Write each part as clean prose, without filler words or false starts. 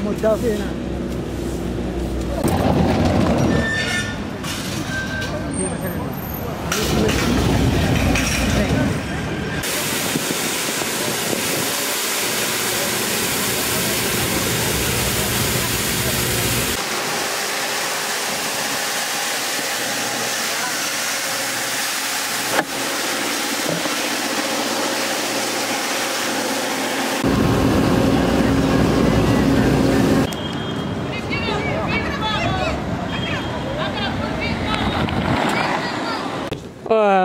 موظفين.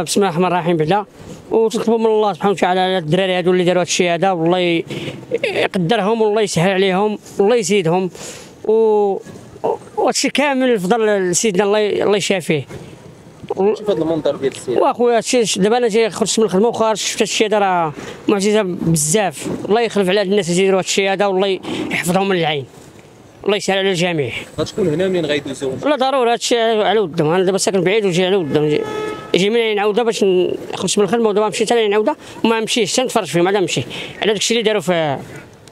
بسم الله الرحمن الرحيم. بعدا وتطلبوا من الله سبحانه وتعالى على الدراري هادو اللي داروا هاد الشيء هذا، والله يقدرهم والله يسهل عليهم والله يزيدهم، وهادشي كامل فضل سيدنا الله يشافيه. شوف هذا المنظر ديال السير واخويا هادشي دابا انا جاي خرجت من الخدمه وخارج شفت هادشي هذا راه معجزه بزاف. الله يخلف على هاد الناس اللي يديروا هادشي هذا والله يحفظهم من العين، الله يسهل على الجميع. غتكون هنا منين غيدوزو؟ لا ضروري هادشي على ودهم، انا دابا ساكن بعيد وجاي على ودهم، يجي من عين عوده باش خرجت من الخدمه ودابا مشيت على عين عوده وما نمشيش حتى نتفرج فيهم عاد نمشي على داكشي اللي داروا في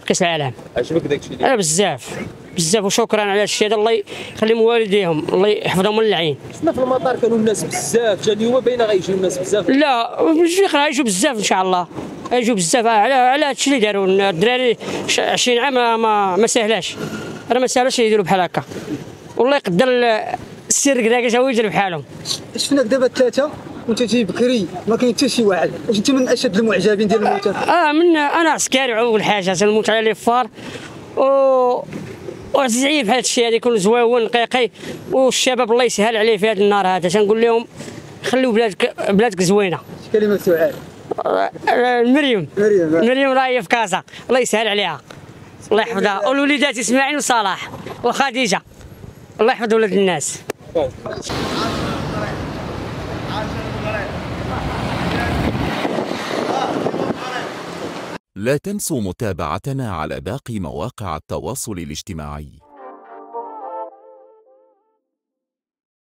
كاس العالم. عجبك داكشي اللي بزاف وشكرا على هادشي هذا، الله يخليهم والديهم الله يحفظهم من العين. حنا في المطار كانوا الناس بزاف، جا اليوم باينه غيجيو الناس بزاف. لا ماشي غيجيو بزاف ان شاء الله، غيجيو بزاف على هادشي اللي داروا الدراري 20 عام ما سهلاش، راه ما سهلاش يديروا بحال هكا، والله يقدر السر كذا هو يدير بحالهم. شفناك دابا الثلاثه وانت تجي بكري ما كاين حتى شي واحد، واش انت من اشد المعجبين ديال الموتى؟ انا عسكري اول حاجه تنموت على لي فار وعزيز بحال هادشي هذا يكون زويون نقيقي، والشباب الله يسهل عليه في هذا النهار هذا تنقول لهم خليو بلادك زوينه. كلمه سعاد. مريم راهي في كازا، الله يسهل عليها الله يحفظها، والوليدات اسماعيل وصلاح وخديجه، الله يحفظ ولاد الناس. لا تنسوا متابعتنا على باقي مواقع التواصل الاجتماعي.